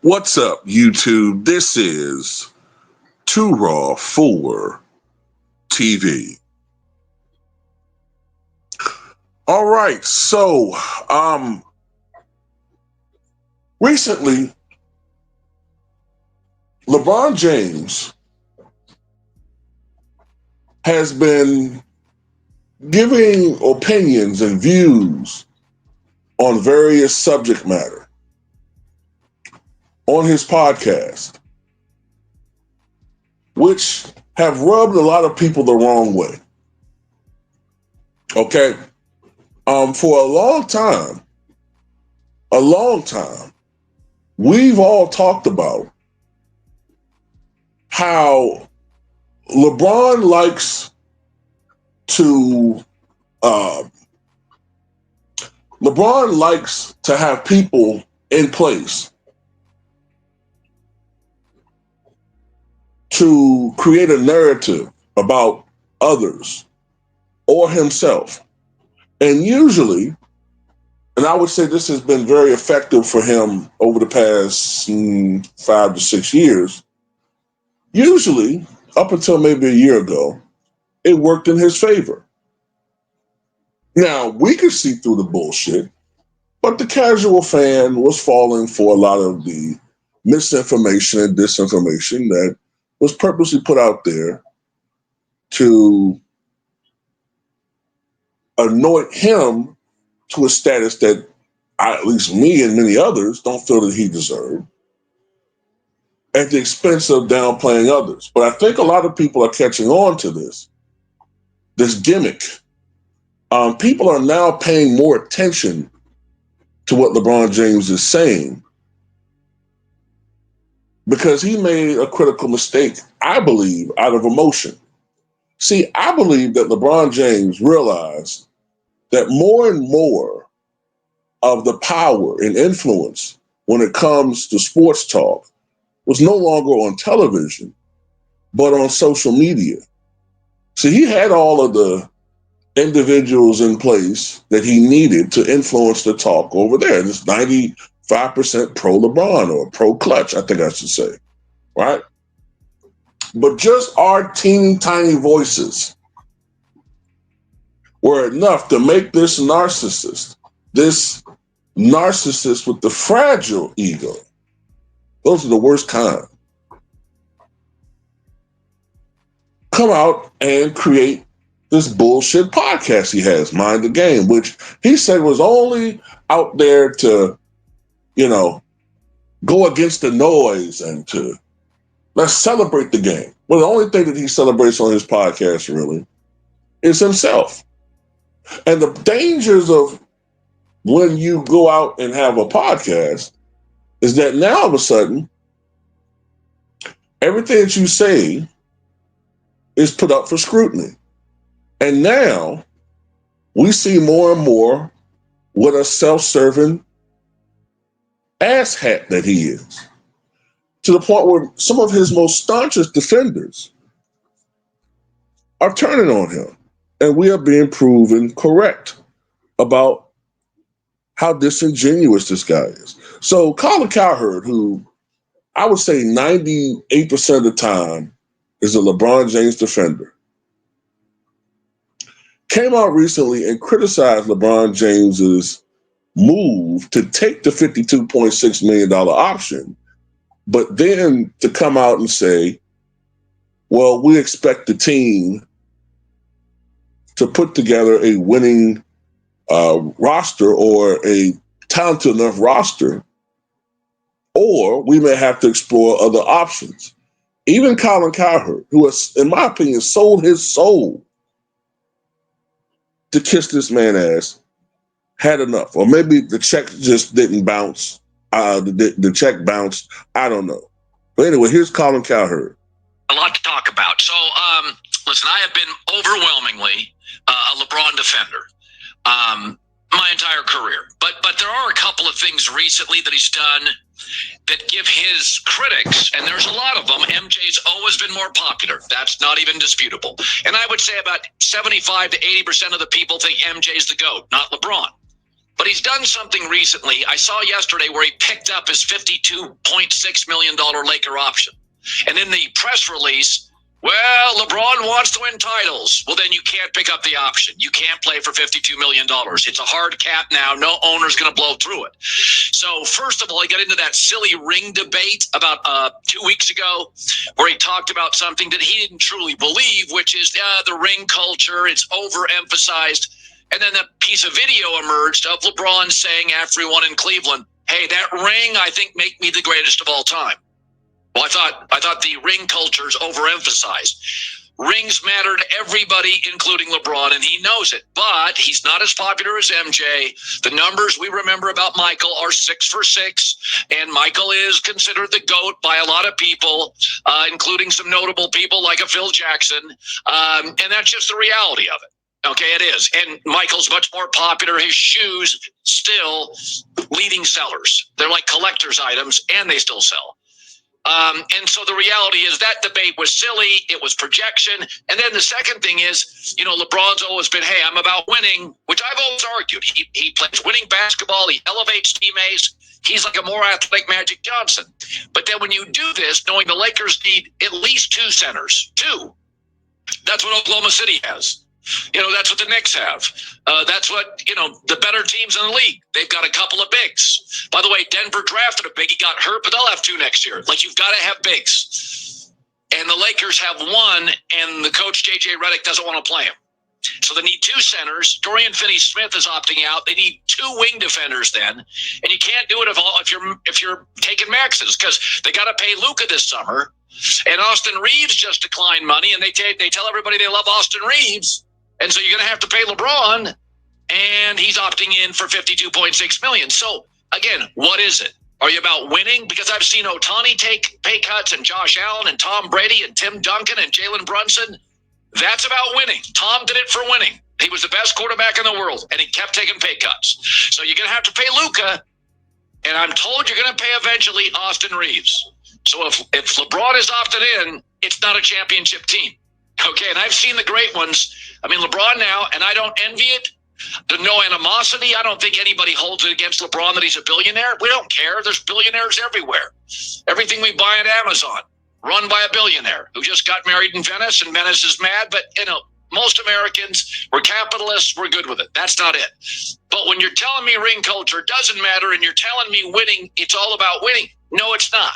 What's up, YouTube? This is Too Raw for TV. All right, so recently, LeBron James has been giving opinions and views on various subject matter on his podcast, which have rubbed a lot of people the wrong way. Okay? For a long time, we've all talked about how LeBron likes to have people in place to create a narrative about others or himself. And usually, and I would say this has been very effective for him over the past 5 to 6 years, usually, up until maybe a year ago, it worked in his favor. Now, we could see through the bullshit, but the casual fan was falling for a lot of the misinformation and disinformation that was purposely put out there to anoint him to a status that at least me and many others don't feel that he deserved, at the expense of downplaying others. But I think a lot of people are catching on to this gimmick. People are now paying more attention to what LeBron James is saying because he made a critical mistake, I believe, out of emotion. See, I believe that LeBron James realized that more and more of the power and influence when it comes to sports talk was no longer on television, but on social media. See, he had all of the individuals in place that he needed to influence the talk over there. This 95% pro LeBron or pro clutch, I think I should say, right? But just our teeny tiny voices were enough to make this narcissist with the fragile ego, those are the worst kind, come out and create this bullshit podcast he has, Mind the Game, which he said was only out there to, go against the noise and to let's celebrate the game. Well, the only thing that he celebrates on his podcast really is himself. And the dangers of when you go out and have a podcast is that now all of a sudden, everything that you say is put up for scrutiny. And now we see more and more what a self-serving asshat that he is, to the point where some of his most staunchest defenders are turning on him. And we are being proven correct about how disingenuous this guy is. So Cowherd, who I would say 98% of the time is a LeBron James defender, came out recently and criticized LeBron James's move to take the $52.6 million option, but then to come out and say, well, we expect the team to put together a winning roster or a talented enough roster, or we may have to explore other options. Even Cowherd, who has, in my opinion, sold his soul to kiss this man's ass, had enough. Or maybe the check just didn't bounce. The check bounced. I don't know. But anyway, here's Cowherd. A lot to talk about. So, listen, I have been overwhelmingly a LeBron defender my entire career. But there are a couple of things recently that he's done that give his critics, and there's a lot of them, MJ's always been more popular. That's not even disputable. And I would say about 75 to 80% of the people think MJ's the GOAT, not LeBron. But he's done something recently. I saw yesterday where he picked up his $52.6 million Laker option. And in the press release, well, LeBron wants to win titles. Well, then you can't pick up the option. You can't play for $52 million. It's a hard cap now. No owner's going to blow through it. So first of all, he got into that silly ring debate about 2 weeks ago where he talked about something that he didn't truly believe, which is the ring culture. It's overemphasized. And then a piece of video emerged of LeBron saying after he won in Cleveland, hey, that ring, I think, make me the greatest of all time. Well, I thought the ring culture is overemphasized. Rings matter to everybody, including LeBron, and he knows it. But he's not as popular as MJ. The numbers we remember about Michael are 6 for 6, and Michael is considered the GOAT by a lot of people, including some notable people like a Phil Jackson, and that's just the reality of it. Okay, it is. And Michael's much more popular. His shoes still leading sellers. They're like collector's items, and they still sell. And so the reality is that debate was silly. It was projection. And then the second thing is, LeBron's always been, hey, I'm about winning, which I've always argued. He plays winning basketball. He elevates teammates. He's like a more athletic Magic Johnson. But then when you do this, knowing the Lakers need at least 2 centers, 2, that's what Oklahoma City has. That's what the Knicks have. That's what, the better teams in the league. They've got a couple of bigs. By the way, Denver drafted a big. He got hurt, but they'll have 2 next year. Like, you've got to have bigs. And the Lakers have 1, and the coach, J.J. Redick, doesn't want to play him. So they need 2 centers. Dorian Finney-Smith is opting out. They need 2 wing defenders then. And you can't do it if you're taking maxes, because they got to pay Luka this summer. And Austin Reeves just declined money, and they tell everybody they love Austin Reeves. And so you're going to have to pay LeBron, and he's opting in for $52.6 million. So, again, what is it? Are you about winning? Because I've seen Ohtani take pay cuts, and Josh Allen and Tom Brady and Tim Duncan and Jalen Brunson. That's about winning. Tom did it for winning. He was the best quarterback in the world, and he kept taking pay cuts. So you're going to have to pay Luka, and I'm told you're going to pay eventually Austin Reeves. So if LeBron is opted in, it's not a championship team. Okay, and I've seen the great ones. I mean, LeBron now, and I don't envy it. There's no animosity. I don't think anybody holds it against LeBron that he's a billionaire. We don't care. There's billionaires everywhere. Everything we buy at Amazon, run by a billionaire who just got married in Venice, and Venice is mad. But, most Americans, we're capitalists. We're good with it. That's not it. But when you're telling me ring culture doesn't matter, and you're telling me winning, it's all about winning. No, it's not.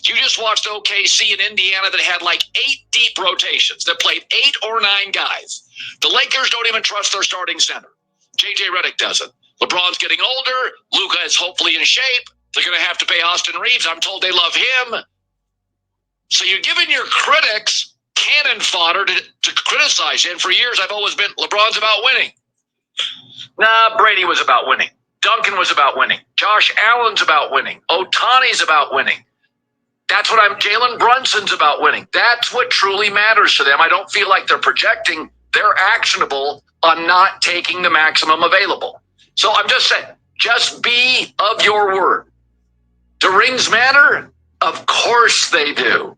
You just watched OKC in Indiana that had like 8 deep rotations that played 8 or 9 guys. The Lakers don't even trust their starting center. J.J. Redick doesn't. LeBron's getting older. Luka is hopefully in shape. They're going to have to pay Austin Reeves. I'm told they love him. So you're giving your critics cannon fodder to criticize you. And for years, I've always been, LeBron's about winning. Nah, Brady was about winning. Duncan was about winning. Josh Allen's about winning. Ohtani's about winning. That's what Jalen Brunson's about winning. That's what truly matters to them. I don't feel like they're projecting. They're actionable on not taking the maximum available. So I'm just saying, just be of your word. Do rings matter? Of course they do.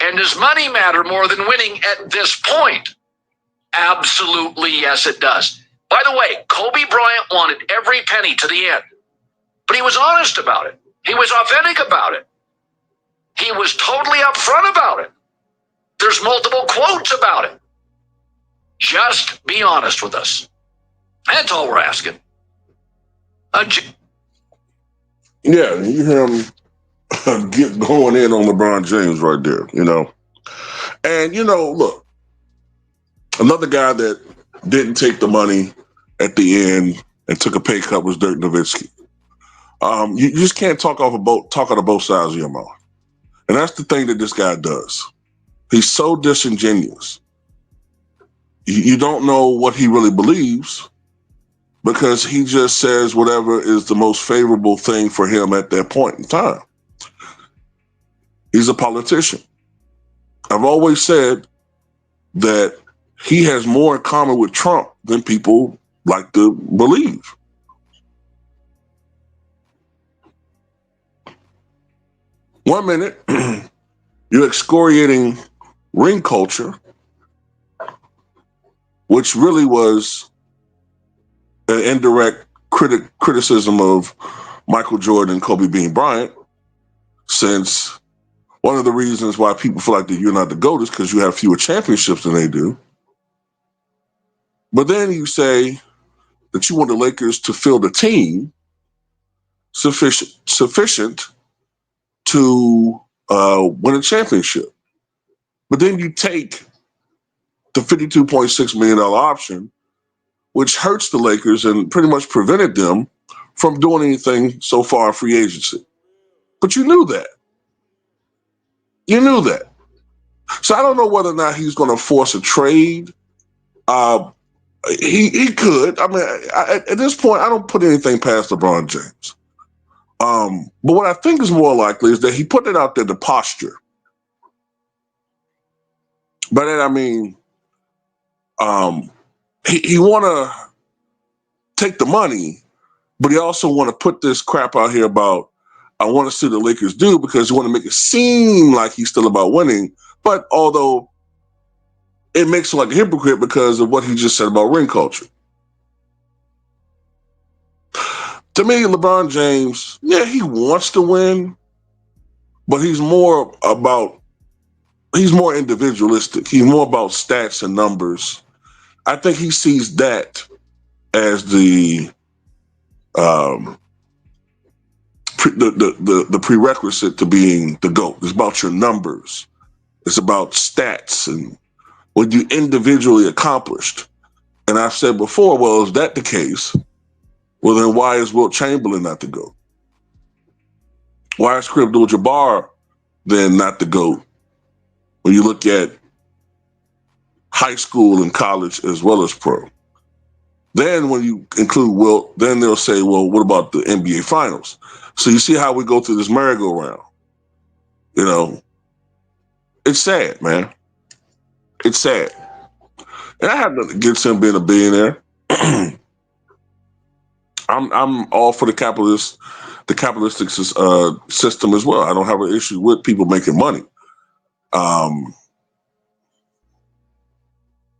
And does money matter more than winning at this point? Absolutely, yes, it does. By the way, Kobe Bryant wanted every penny to the end, but he was honest about it. He was authentic about it. He was totally upfront about it. There's multiple quotes about it. Just be honest with us. That's all we're asking. Yeah, you hear him get going in on LeBron James right there, And, look, another guy that didn't take the money at the end and took a pay cut was Dirk Nowitzki. You just can't talk out of both sides of your mouth. And that's the thing that this guy does. He's so disingenuous. You don't know what he really believes because he just says whatever is the most favorable thing for him at that point in time. He's a politician. I've always said that he has more in common with Trump than people like to believe. One minute, you're excoriating ring culture, which really was an indirect criticism of Michael Jordan and Kobe Bean Bryant, since one of the reasons why people feel like that you're not the GOAT is because you have fewer championships than they do. But then you say that you want the Lakers to field a team sufficient to win a championship. But then you take the $52.6 million option, which hurts the Lakers and pretty much prevented them from doing anything so far in free agency. But you knew that. You knew that. So I don't know whether or not he's going to force a trade. He could. I mean, at this point, I don't put anything past LeBron James. But what I think is more likely is that he put it out there to posture. By that I mean, he want to take the money, but he also want to put this crap out here about, I want to see the Lakers do, because he want to make it seem like he's still about winning. But although it makes him like a hypocrite because of what he just said about ring culture. To me, LeBron James, yeah, he wants to win, but he's more individualistic. He's more about stats and numbers. I think he sees that as the prerequisite to being the GOAT. It's about your numbers. It's about stats and what you individually accomplished. And I've said before, well, is that the case? Well, then why is Wilt Chamberlain not the GOAT? Why is Kareem Abdul-Jabbar then not the GOAT? When you look at high school and college as well as pro. Then when you include Wilt, then they'll say, well, what about the NBA Finals? So you see how we go through this merry-go-round. You know, it's sad, man. It's sad. And I have nothing against him being a billionaire. I'm all for the capitalistic system as well. I don't have an issue with people making money.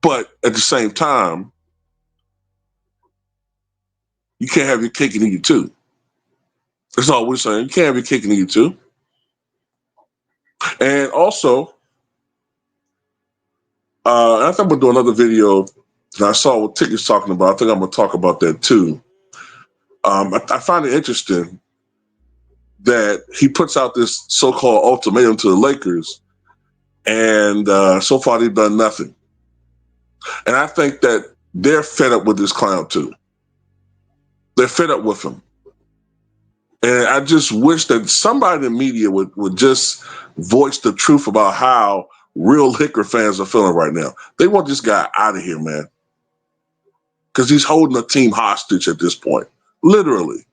But at the same time, you can't have your cake and eat it too. That's all we're saying. You can't have your cake and eat it too. And also, I think I'm going to do another video that I saw what Ticket's talking about. I think I'm going to talk about that too. I find it interesting that he puts out this so-called ultimatum to the Lakers, and so far they've done nothing. And I think that they're fed up with this clown too. They're fed up with him. And I just wish that somebody in the media would just voice the truth about how real Laker fans are feeling right now. They want this guy out of here, man. Because he's holding the team hostage at this point. Literally.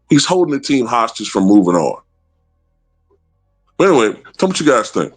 He's holding the team hostage from moving on. But anyway, tell me what you guys think.